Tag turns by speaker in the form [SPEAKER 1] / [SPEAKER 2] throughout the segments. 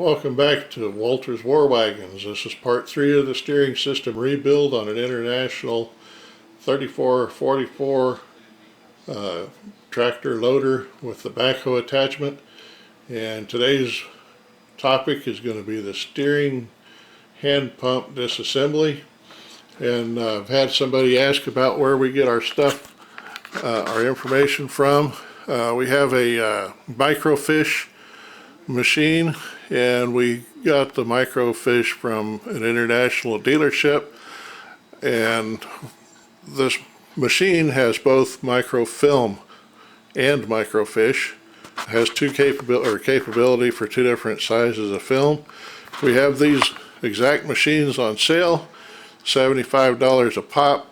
[SPEAKER 1] Welcome back to Walter's War Wagons. This is part 3 of the steering system rebuild on an International 3444 tractor loader with the backhoe attachment. And today's topic is going to be the steering hand pump disassembly. And I've had somebody ask about where we get our stuff, our information from. We have a microfiche machine, and we got the microfiche from an international dealership, and this machine has both microfilm and microfiche. It has capability for two different sizes of film. We have these exact machines on sale, $75 a pop,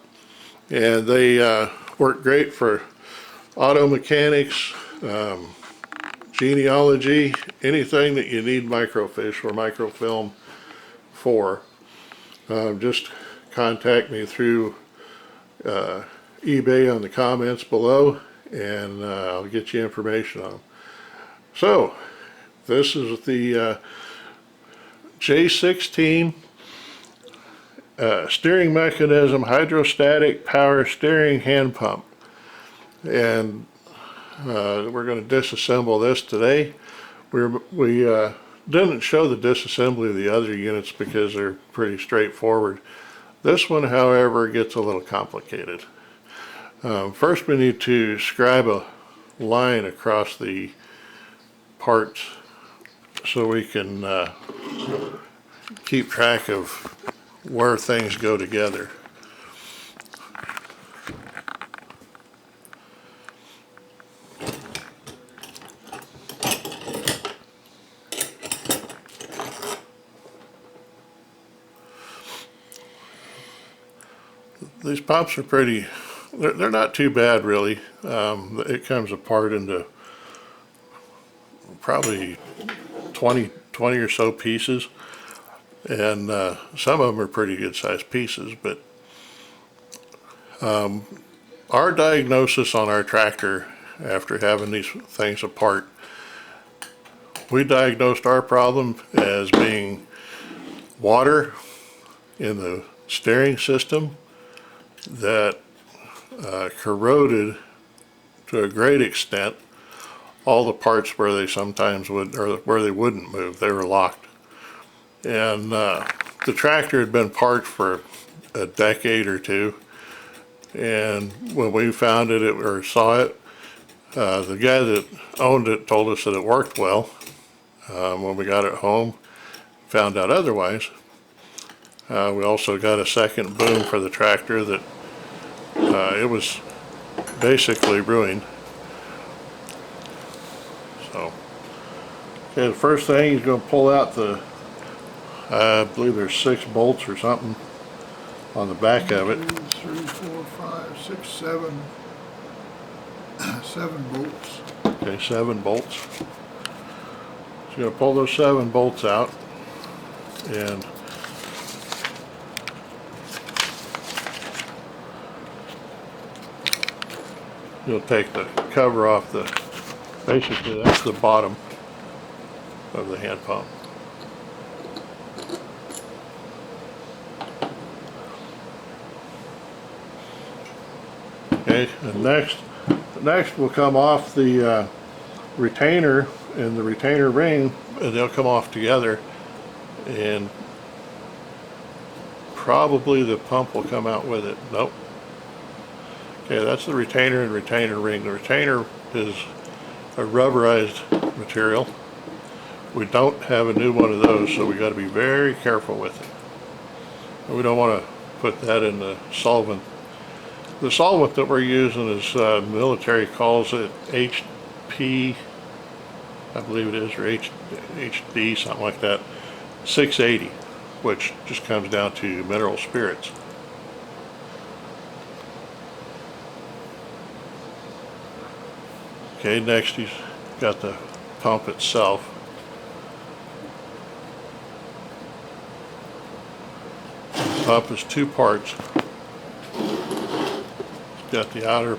[SPEAKER 1] and they work great for auto mechanics, genealogy, anything that you need microfiche or microfilm for. Just contact me through eBay on the comments below, and I'll get you information on them. So this is the J16 steering mechanism hydrostatic power steering hand pump, and we're going to disassemble this today. We didn't show the disassembly of the other units because they're pretty straightforward. This one, however, gets a little complicated. First, we need to scribe a line across the parts so we can keep track of where things go together. These pumps are pretty, they're not too bad really. It comes apart into probably 20 or so pieces, and some of them are pretty good sized pieces, but our diagnosis on our tractor after having these things apart, we diagnosed our problem as being water in the steering system that corroded to a great extent all the parts where they sometimes would, or where they wouldn't move. They were locked. And the tractor had been parked for a decade or two, and when we found it or saw it, the guy that owned it told us that it worked well. When we got it home, found out otherwise. We also got a second boom for the tractor that it was basically ruined. So, okay, the first thing he's going to pull out the, I believe there's 6 bolts or something on the back of it.
[SPEAKER 2] 1, 2, 3, 4, 5, 6, 7, 7 bolts.
[SPEAKER 1] Okay, 7 bolts. So he's going to pull those 7 bolts out, and you'll take the cover off the, basically that's the bottom of the hand pump. Okay, and next will come off the retainer and the retainer ring, and they'll come off together, and probably the pump will come out with it. Nope. Okay, that's the retainer and retainer ring. The retainer is a rubberized material. We don't have a new one of those, so we got to be very careful with it. And we don't want to put that in the solvent. The solvent that we're using is, the military calls it HP, I believe it is, or HD, something like that, 680, which just comes down to mineral spirits. Okay, next he's got the pump itself. The pump is 2 parts. It's got the outer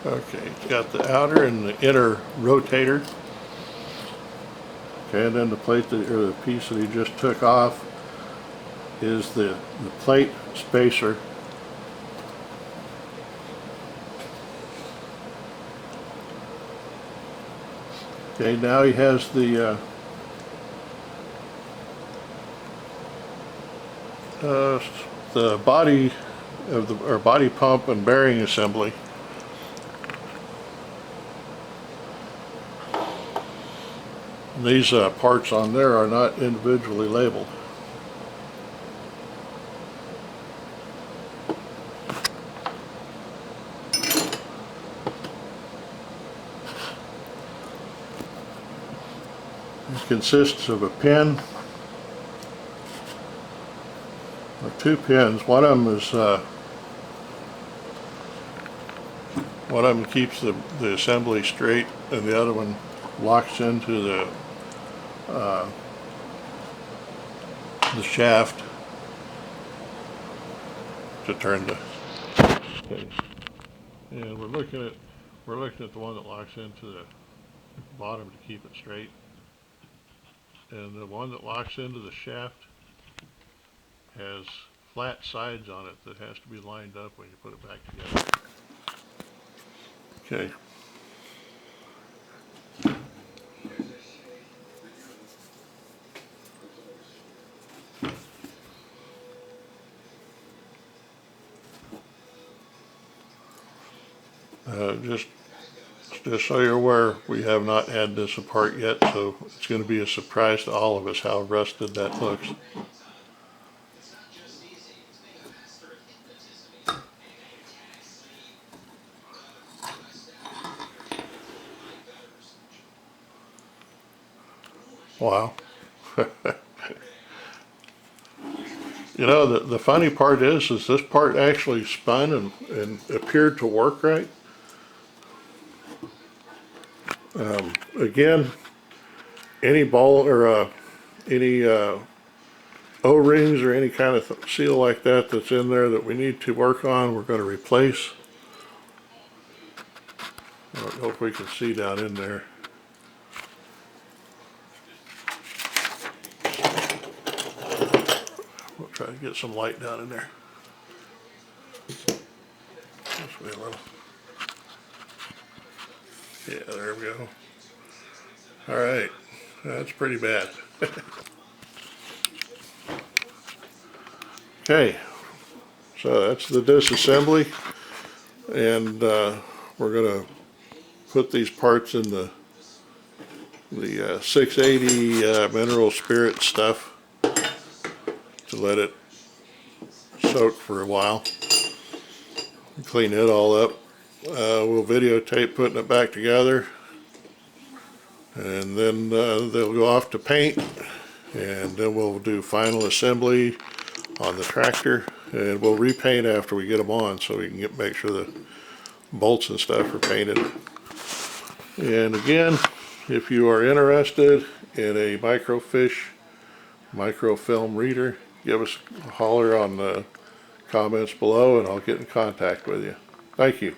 [SPEAKER 1] Okay, it's got the outer and the inner rotator. Okay, and then the plate that, or the piece that he just took off is the plate spacer. Okay, now he has the body of the, or body pump and bearing assembly. These parts on there are not individually labeled. It consists of a pin, or two pins. One of them is one of them keeps the assembly straight, and the other one locks into the shaft to turn the. Okay. And we're looking at the one that locks into the bottom to keep it straight, and the one that locks into the shaft has flat sides on it that has to be lined up when you put it back together. Okay. Just so you're aware, we have not had this apart yet, so it's going to be a surprise to all of us how rusted that looks. Wow. You know, the funny part is this part actually spun and appeared to work right. Again, any ball or any O-rings or any kind of seal like that that's in there that we need to work on, we're going to replace. I don't know if we can see down in there. We'll try to get some light down in there. This way a little. Yeah, there we go. All right, that's pretty bad. Okay, so that's the disassembly, and we're gonna put these parts in the 680 mineral spirit stuff to let it soak for a while. Clean it all up. We'll videotape putting it back together, and then they'll go off to paint, and then we'll do final assembly on the tractor, and we'll repaint after we get them on so we can make sure the bolts and stuff are painted. And again, if you are interested in a microfiche microfilm reader, give us a holler on the comments below and I'll get in contact with you. Thank you.